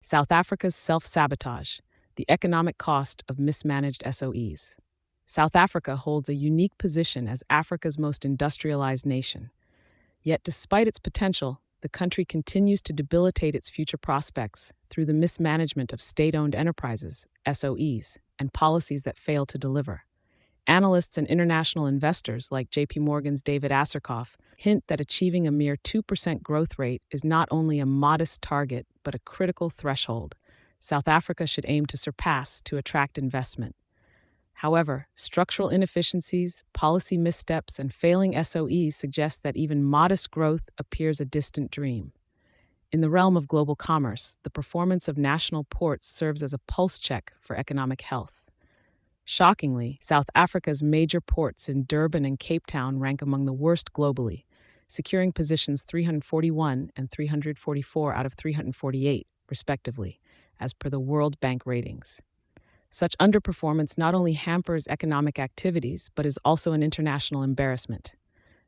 South Africa's self-sabotage, the economic cost of mismanaged SOEs. South Africa holds a unique position as Africa's most industrialized nation. Yet, despite its potential, the country continues to debilitate its future prospects through the mismanagement of state-owned enterprises, SOEs, and policies that fail to deliver. Analysts and international investors like JP Morgan's David Asserkoff hint that achieving a mere 2% growth rate is not only a modest target but a critical threshold South Africa should aim to surpass to attract investment. However, structural inefficiencies, policy missteps, and failing SOEs suggest that even modest growth appears a distant dream. In the realm of global commerce, the performance of national ports serves as a pulse check for economic health. Shockingly, South Africa's major ports in Durban and Cape Town rank among the worst globally, securing positions 341 and 344 out of 348, respectively, as per the World Bank ratings. Such underperformance not only hampers economic activities, but is also an international embarrassment.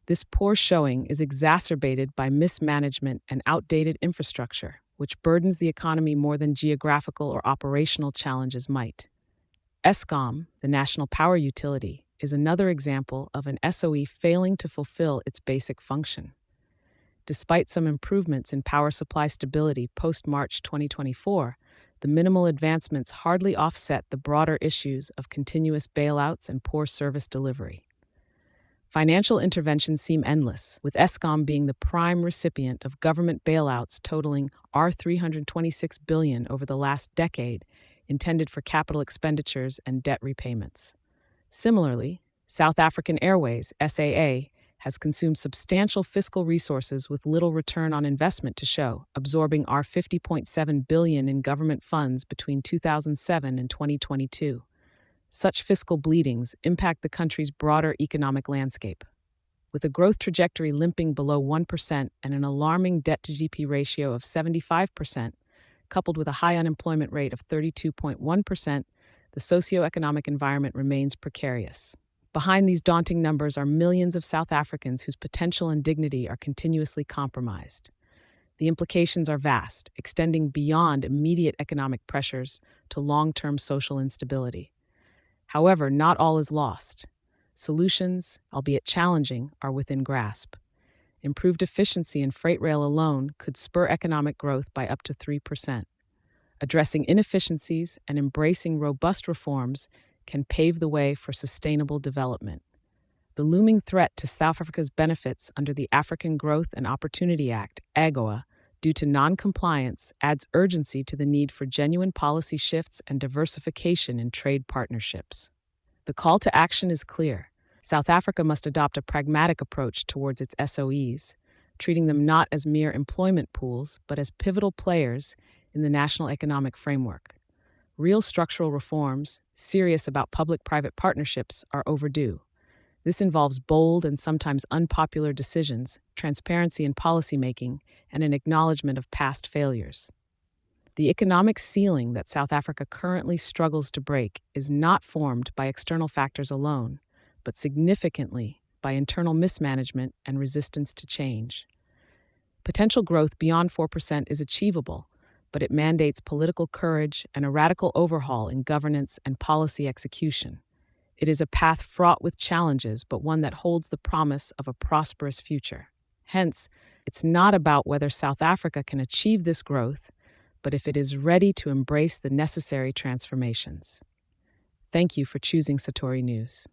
This poor showing is exacerbated by mismanagement and outdated infrastructure, which burdens the economy more than geographical or operational challenges might. Eskom, the national power utility, is another example of an SOE failing to fulfill its basic function. Despite some improvements in power supply stability post-March 2024, the minimal advancements hardly offset the broader issues of continuous bailouts and poor service delivery. Financial interventions seem endless, with Eskom being the prime recipient of government bailouts totaling R$326 billion over the last decade, intended for capital expenditures and debt repayments. Similarly, South African Airways, SAA, has consumed substantial fiscal resources with little return on investment to show, absorbing R$50.7 billion in government funds between 2007 and 2022. Such fiscal bleedings impact the country's broader economic landscape. With a growth trajectory limping below 1% and an alarming debt-to-GDP ratio of 75%, coupled with a high unemployment rate of 32.1%, the socioeconomic environment remains precarious. Behind these daunting numbers are millions of South Africans whose potential and dignity are continuously compromised. The implications are vast, extending beyond immediate economic pressures to long-term social instability. However, not all is lost. Solutions, albeit challenging, are within grasp. Improved efficiency in freight rail alone could spur economic growth by up to 3%. Addressing inefficiencies and embracing robust reforms can pave the way for sustainable development. The looming threat to South Africa's benefits under the African Growth and Opportunity Act, AGOA, due to non-compliance adds urgency to the need for genuine policy shifts and diversification in trade partnerships. The call to action is clear. South Africa must adopt a pragmatic approach towards its SOEs, treating them not as mere employment pools, but as pivotal players in the national economic framework. Real structural reforms, serious about public-private partnerships, are overdue. This involves bold and sometimes unpopular decisions, transparency in policymaking, and an acknowledgement of past failures. The economic ceiling that South Africa currently struggles to break is not formed by external factors alone, but significantly by internal mismanagement and resistance to change. Potential growth beyond 4% is achievable, but it mandates political courage and a radical overhaul in governance and policy execution. It is a path fraught with challenges, but one that holds the promise of a prosperous future. Hence, it's not about whether South Africa can achieve this growth, but if it is ready to embrace the necessary transformations. Thank you for choosing Satori News.